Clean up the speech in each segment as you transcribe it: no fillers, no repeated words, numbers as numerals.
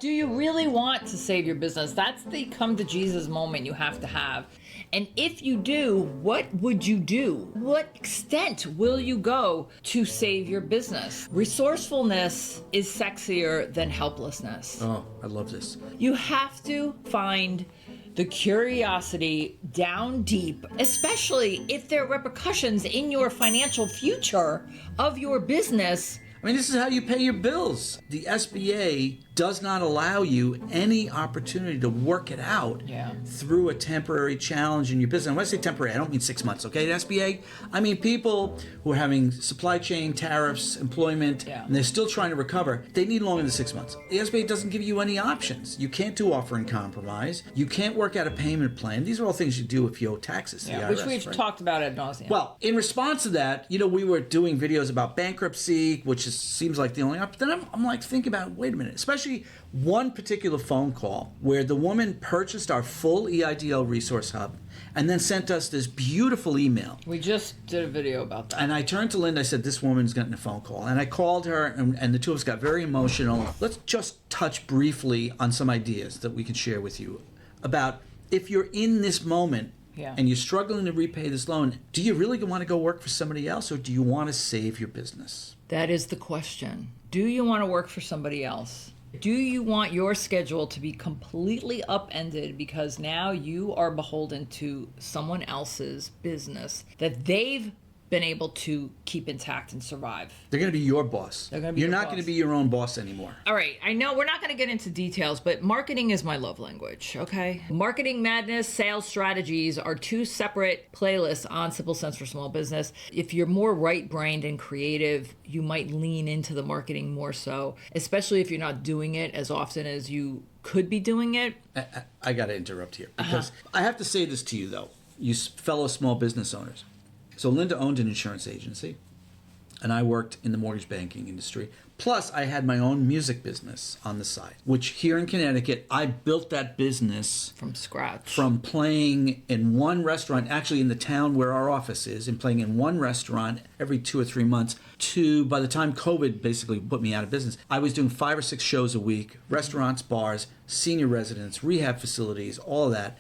Do you really want to save your business? That's the come to Jesus moment you have to have. And if you do, what would you do? What extent will you go to save your business? Resourcefulness is sexier than helplessness. Oh, I love this. You have to find the curiosity down deep, especially if there are repercussions in your financial future of your business. I mean, this is how you pay your bills. The SBA does not allow you any opportunity to work it out through a temporary challenge in your business. And when I say temporary, I don't mean 6 months, okay? The SBA, I mean people who are having supply chain, tariffs, employment, and they're still trying to recover. They need longer than 6 months. The SBA doesn't give you any options. You can't do offer in compromise. You can't work out a payment plan. These are all things you do if you owe taxes to the IRS. Which we've talked about ad nauseum. Well, in response to that, we were doing videos about bankruptcy, which seems like the only option. Then I'm like thinking about, wait a minute, especially one particular phone call where the woman purchased our full EIDL resource hub and then sent us this beautiful email. We just did a video about that. And I turned to Linda, I said, this woman's getting a phone call. And I called her, and the two of us got very emotional. Let's just touch briefly on some ideas that we can share with you about if you're in this moment and you're struggling to repay this loan, do you really want to go work for somebody else, or do you want to save your business? That is the question. Do you want to work for somebody else? Do you want your schedule to be completely upended because now you are beholden to someone else's business that they've been able to keep intact and survive? They're going to be your boss. You're not going to be your own boss anymore. All right. I know we're not going to get into details, but marketing is my love language, okay? Marketing Madness, Sales Strategies are two separate playlists on Simple Sense for Small Business. If you're more right-brained and creative, you might lean into the marketing more so, especially if you're not doing it as often as you could be doing it. I got to interrupt here because I have to say this to you, though, you fellow small business owners. So Linda owned an insurance agency, and I worked in the mortgage banking industry. Plus, I had my own music business on the side, which here in Connecticut, I built that business from scratch. From playing in one restaurant, actually in the town where our office is, and playing in one restaurant every 2 or 3 months, to by the time COVID basically put me out of business, I was doing 5 or 6 shows a week, restaurants, bars, senior residents, rehab facilities, all of that.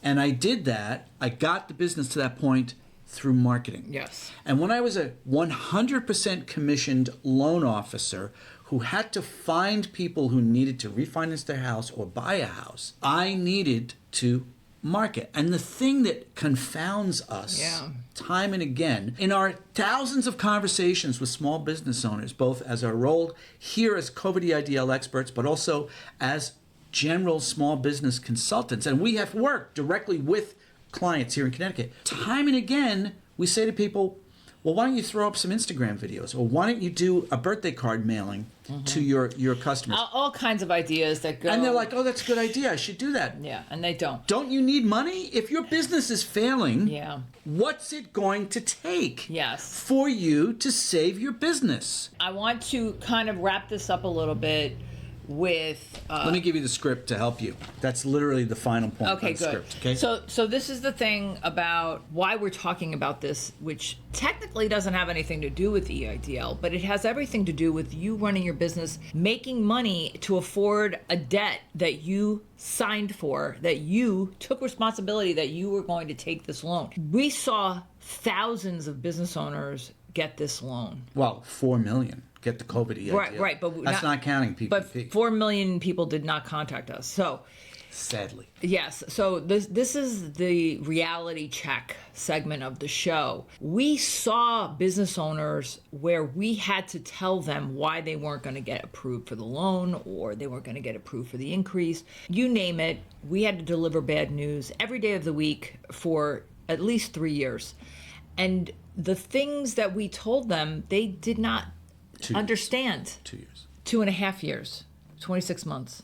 And I did that. I got the business to that point through marketing. Yes. And when I was a 100% commissioned loan officer who had to find people who needed to refinance their house or buy a house, I needed to market. And the thing that confounds us time and again in our thousands of conversations with small business owners, both as our role here as COVID EIDL experts, but also as general small business consultants, and we have worked directly with clients here in Connecticut. Time and again, we say to people, well, why don't you throw up some Instagram videos? Or why don't you do a birthday card mailing to your customers? All kinds of ideas that go. And they're like, oh, that's a good idea. I should do that. Yeah, and they don't. Don't you need money? If your business is failing, what's it going to take for you to save your business? I want to kind of wrap this up a little bit with let me give you the script to help you. That's literally the final point. Okay, good. Script, okay? So this is the thing about why we're talking about this, which technically doesn't have anything to do with EIDL, but it has everything to do with you running your business, making money to afford a debt that you signed for, that you took responsibility that you were going to take this loan. We saw thousands of business owners get this loan. Well, 4 million. Get the COVID EIDL. Right, but that's not counting PPP. But 4 million people did not contact us. So, sadly, yes. So this is the reality check segment of the show. We saw business owners where we had to tell them why they weren't going to get approved for the loan, or they weren't going to get approved for the increase. You name it. We had to deliver bad news every day of the week for at least 3 years, and the things that we told them, they did not understand. 2 years. 2.5 years. 26 months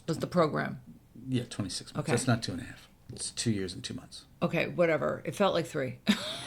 was the program. Yeah, 26 months. Okay. That's not 2.5. It's 2 years and 2 months. Okay, whatever. It felt like 3.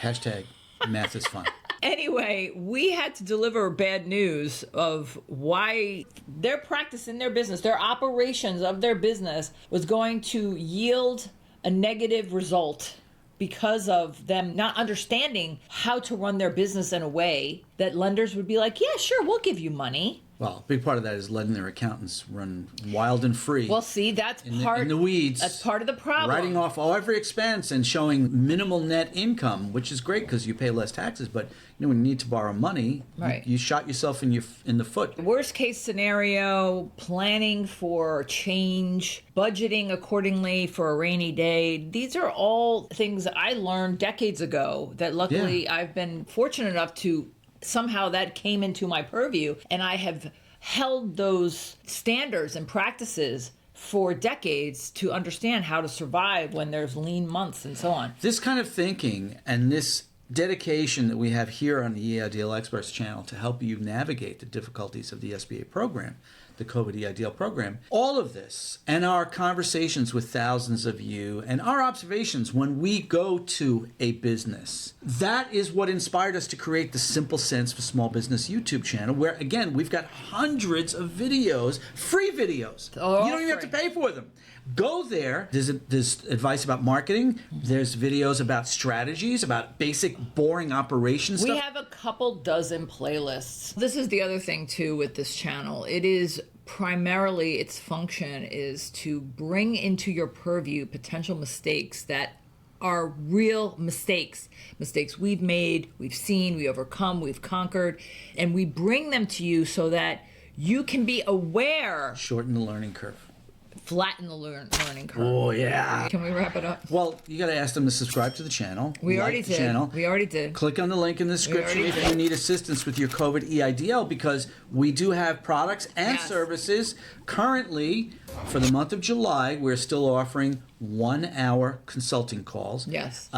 Hashtag math is fun. Anyway, we had to deliver bad news of why their practice in their business, their operations of their business was going to yield a negative result because of them not understanding how to run their business in a way that lenders would be like, yeah, sure, we'll give you money. Well, a big part of that is letting their accountants run wild and free. Well, see, that's in the weeds. That's part of the problem. Writing off every expense and showing minimal net income, which is great because you pay less taxes. But when you need to borrow money, right, you shot yourself in the foot. Worst case scenario: planning for change, budgeting accordingly for a rainy day. These are all things that I learned decades ago. That luckily I've been fortunate enough to. Somehow that came into my purview, and I have held those standards and practices for decades to understand how to survive when there's lean months and so on. This kind of thinking and this dedication that we have here on the EIDL Experts channel to help you navigate the difficulties of the SBA program, the COVID EIDL program, all of this and our conversations with thousands of you and our observations when we go to a business, that is what inspired us to create the Simple Sense for Small Business YouTube channel, where again, we've got hundreds of videos, free videos. You don't even have to pay for them. Go there. There's advice about marketing. There's videos about strategies, about basic, boring operations stuff. We have a couple dozen playlists. This is the other thing, too, with this channel. It is primarily, its function is to bring into your purview potential mistakes that are real mistakes we've made, we've seen, we overcome, we've conquered, and we bring them to you so that you can be aware. Shorten the learning curve. Flatten the learning curve. Oh, yeah. Can we wrap it up? Well, you got to ask them to subscribe to the channel. We already did. We already did. Click on the link in the description if you need assistance with your COVID EIDL, because we do have products and services. Currently, for the month of July, we're still offering 1-hour consulting calls. Yes.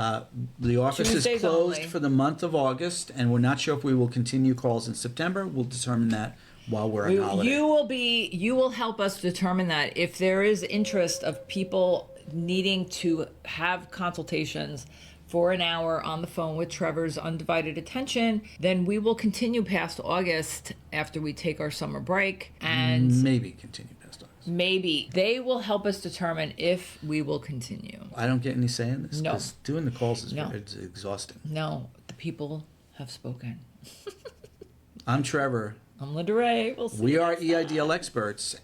The office Tuesdays is closed only. for the month of August, and we're not sure if we will continue calls in September. We'll determine that while we're on holiday. You will help us determine that. If there is interest of people needing to have consultations for an hour on the phone with Trevor's undivided attention, then we will continue past August after we take our summer break, and maybe continue past August. Maybe they will help us determine if we will continue. I don't get any say in this. No. 'Cause doing the calls is it's exhausting. No, the people have spoken. I'm Trevor. I'm Linda Ray. We'll see We you are next time. EIDL Experts,